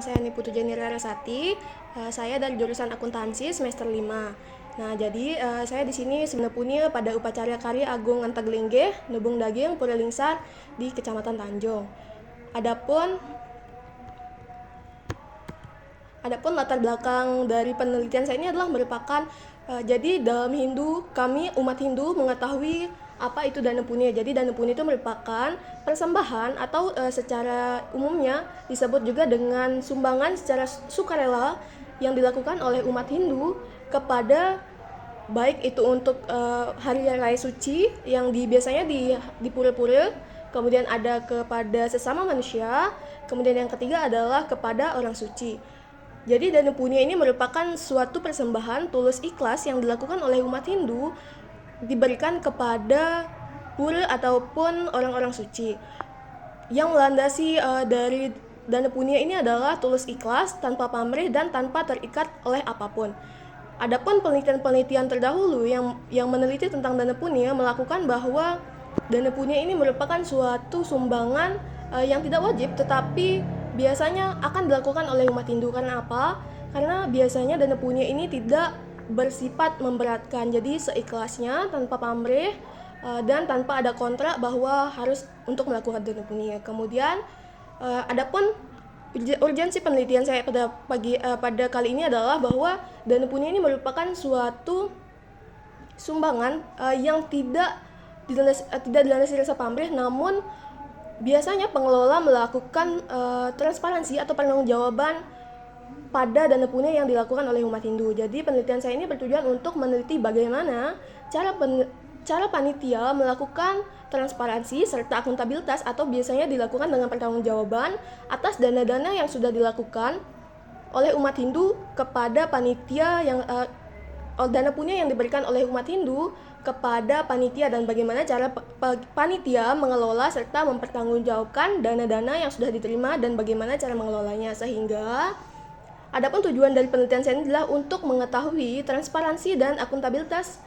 Saya Niputu Jeni Rarasati, saya dari jurusan akuntansi semester 5. Nah, jadi saya di sini sebenarnya pada upacara Karya Agung Antaglingge, Nubung Daging, Pura Lingsar di Kecamatan Tanjung. Adapun Adapun latar belakang dari penelitian saya ini adalah merupakan jadi dalam Hindu, kami umat Hindu mengetahui apa itu dana punya. Jadi dana punya itu merupakan persembahan atau secara umumnya disebut juga dengan sumbangan secara sukarela yang dilakukan oleh umat Hindu kepada baik itu untuk hari raya suci yang biasanya di pura-pura, kemudian ada kepada sesama manusia, kemudian yang ketiga adalah kepada orang suci. Jadi dana punya ini merupakan suatu persembahan tulus ikhlas yang dilakukan oleh umat Hindu diberikan kepada pura ataupun orang-orang suci. Yang melandasi dari dana punya ini adalah tulus ikhlas, tanpa pamrih dan tanpa terikat oleh apapun. Adapun penelitian-penelitian terdahulu yang meneliti tentang dana punya melakukan bahwa dana punya ini merupakan suatu sumbangan yang tidak wajib tetapi biasanya akan dilakukan oleh umat Hindu. Karena apa? Karena biasanya dana punya ini tidak bersifat memberatkan. Jadi seikhlasnya tanpa pamrih dan tanpa ada kontrak bahwa harus untuk melakukan dana punya. Kemudian adapun urgensi penelitian saya pada kali ini adalah bahwa dana punya ini merupakan suatu sumbangan yang tidak dilandasi rasa pamrih, namun biasanya pengelola melakukan transparansi atau pertanggungjawaban pada dana punya yang dilakukan oleh umat Hindu. Jadi penelitian saya ini bertujuan untuk meneliti bagaimana cara panitia melakukan transparansi serta akuntabilitas atau biasanya dilakukan dengan pertanggungjawaban atas dana-dana yang sudah dilakukan oleh umat Hindu kepada panitia yang dana punya yang diberikan oleh umat Hindu kepada panitia, dan bagaimana cara panitia mengelola serta mempertanggungjawabkan dana-dana yang sudah diterima dan bagaimana cara mengelolanya. Sehingga adapun tujuan dari penelitian saya ini adalah untuk mengetahui transparansi dan akuntabilitas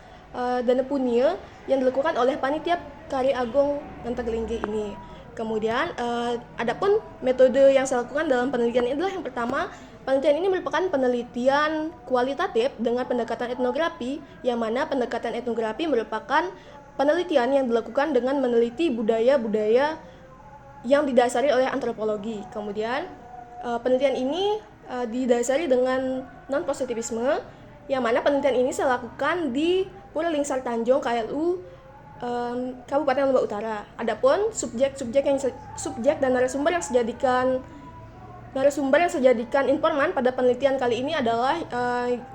dana punya yang dilakukan oleh panitia Karya Agung Antaglingge ini. Kemudian adapun metode yang saya lakukan dalam penelitian ini adalah yang pertama, penelitian ini merupakan penelitian kualitatif dengan pendekatan etnografi, yang mana pendekatan etnografi merupakan penelitian yang dilakukan dengan meneliti budaya-budaya yang didasari oleh antropologi. Kemudian penelitian ini didasari dengan non-positivisme, yang mana penelitian ini saya lakukan di Pura Lingsar Tanjung, KLU Kabupaten Lombok Utara. Adapun subjek dan narasumber yang saya jadikan informan pada penelitian kali ini adalah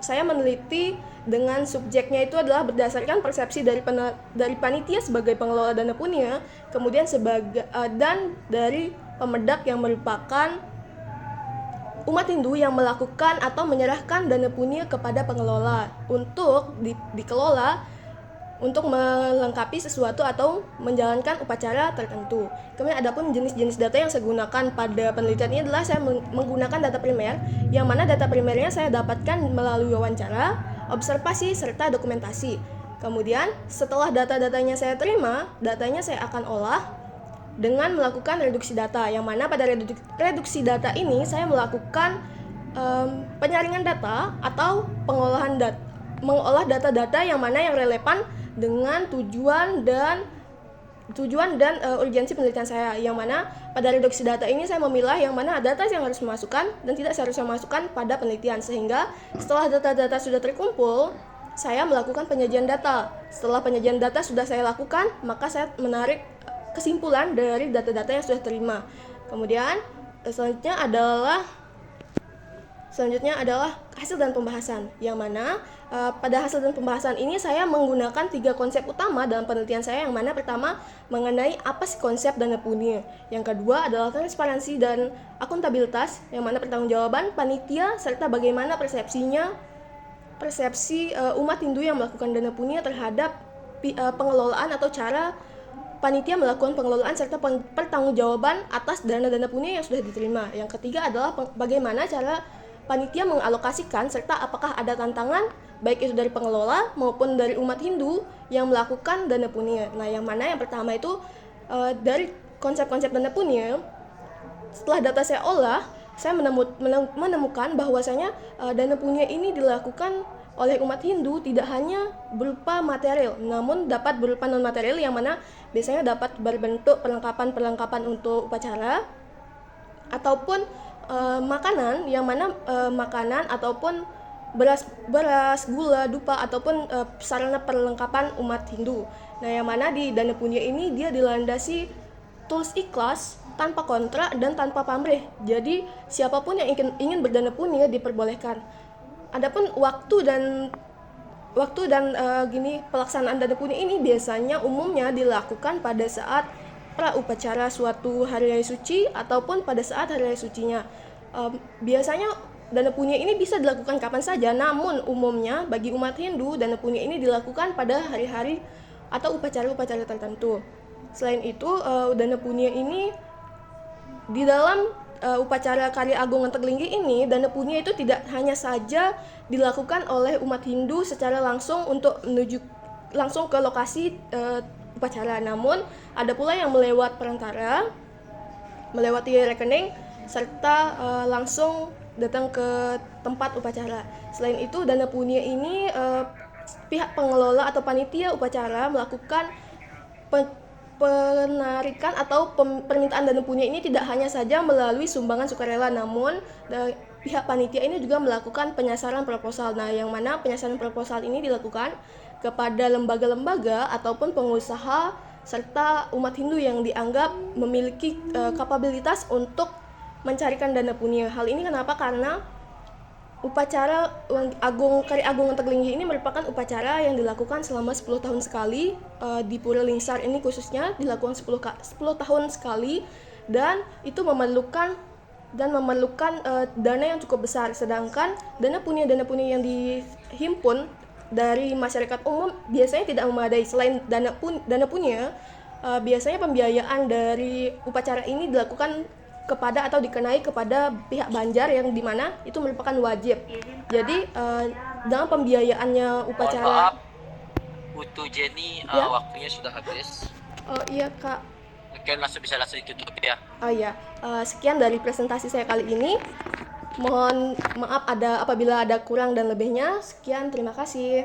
saya meneliti dengan subjeknya itu adalah berdasarkan persepsi dari panitia sebagai pengelola dana punya, kemudian dan dari pemedak yang merupakan umat Hindu yang melakukan atau menyerahkan dana punya kepada pengelola untuk dikelola untuk melengkapi sesuatu atau menjalankan upacara tertentu. Kemudian adapun jenis-jenis data yang saya gunakan pada penelitian ini adalah saya menggunakan data primer, yang mana data primernya saya dapatkan melalui wawancara, observasi, serta dokumentasi. Kemudian setelah data-datanya saya terima, datanya saya akan olah dengan melakukan reduksi data, yang mana pada reduksi data ini saya melakukan penyaringan data atau mengolah data-data yang mana yang relevan dengan tujuan dan urgensi penelitian saya, yang mana pada reduksi data ini saya memilah yang mana data yang harus dimasukkan dan tidak seharusnya masukkan pada penelitian. Sehingga setelah data-data sudah terkumpul, saya melakukan penyajian data. Setelah penyajian data sudah saya lakukan, maka saya menarik kesimpulan dari data-data yang sudah terima. Kemudian selanjutnya adalah hasil dan pembahasan, yang mana pada hasil dan pembahasan ini saya menggunakan 3 konsep utama dalam penelitian saya, yang mana pertama mengenai apa sih konsep dana punya, yang kedua adalah transparansi dan akuntabilitas, yang mana pertanggungjawaban panitia serta bagaimana persepsi umat Hindu yang melakukan dana punya terhadap pengelolaan atau cara panitia melakukan pengelolaan serta pertanggungjawaban atas dana-dana punya yang sudah diterima. Yang ketiga adalah bagaimana cara panitia mengalokasikan serta apakah ada tantangan baik itu dari pengelola maupun dari umat Hindu yang melakukan dana punya. Nah, yang mana yang pertama itu dari konsep-konsep dana punya, setelah data saya olah, saya menemukan bahwasanya dana punya ini dilakukan oleh umat Hindu tidak hanya berupa material, namun dapat berupa non material yang mana biasanya dapat berbentuk perlengkapan untuk upacara ataupun makanan yang mana makanan ataupun beras, gula, dupa ataupun sarana perlengkapan umat Hindu. Nah, yang mana di dana punya ini dia dilandasi tulus ikhlas, tanpa kontrak dan tanpa pamrih. Jadi siapapun yang ingin berdana punya diperbolehkan. Adapun waktu dan pelaksanaan dana punya ini biasanya umumnya dilakukan pada saat pra upacara suatu hari raya suci ataupun pada saat hari raya sucinya. Biasanya dana punya ini bisa dilakukan kapan saja, namun umumnya bagi umat Hindu dana punya ini dilakukan pada hari-hari atau upacara-upacara tertentu. Selain itu, dana punya ini di dalam upacara Karya Agung Antaglinggi ini, dana punya itu tidak hanya saja dilakukan oleh umat Hindu secara langsung untuk menuju langsung ke lokasi upacara, namun ada pula yang melewati rekening serta langsung datang ke tempat upacara. Selain itu, dana punya ini pihak pengelola atau panitia upacara melakukan penarikan atau permintaan dana punya ini tidak hanya saja melalui sumbangan sukarela, namun pihak panitia ini juga melakukan penyasaran proposal. Nah, yang mana penyasaran proposal ini dilakukan kepada lembaga-lembaga ataupun pengusaha serta umat Hindu yang dianggap memiliki kapabilitas untuk mencarikan dana punya. Hal ini kenapa? Karena upacara Karya Agung Antaglinggi ini merupakan upacara yang dilakukan selama 10 tahun sekali, di Pura Lingsar ini khususnya dilakukan 10 tahun sekali, dan itu memerlukan dana yang cukup besar. Sedangkan dana punya yang dihimpun dari masyarakat umum biasanya tidak memadai. Selain dana punya, biasanya pembiayaan dari upacara ini dilakukan kepada atau dikenai kepada pihak Banjar yang dimana itu merupakan wajib. Jadi dalam pembiayaannya upacara. Mohon maaf, Putu Jenny, Ya? waktunya sudah habis. Oh iya Kak. Oke, bisa langsung ditutup ya. Oh iya, sekian dari presentasi saya kali ini. Mohon maaf apabila ada kurang dan lebihnya. Sekian, terima kasih.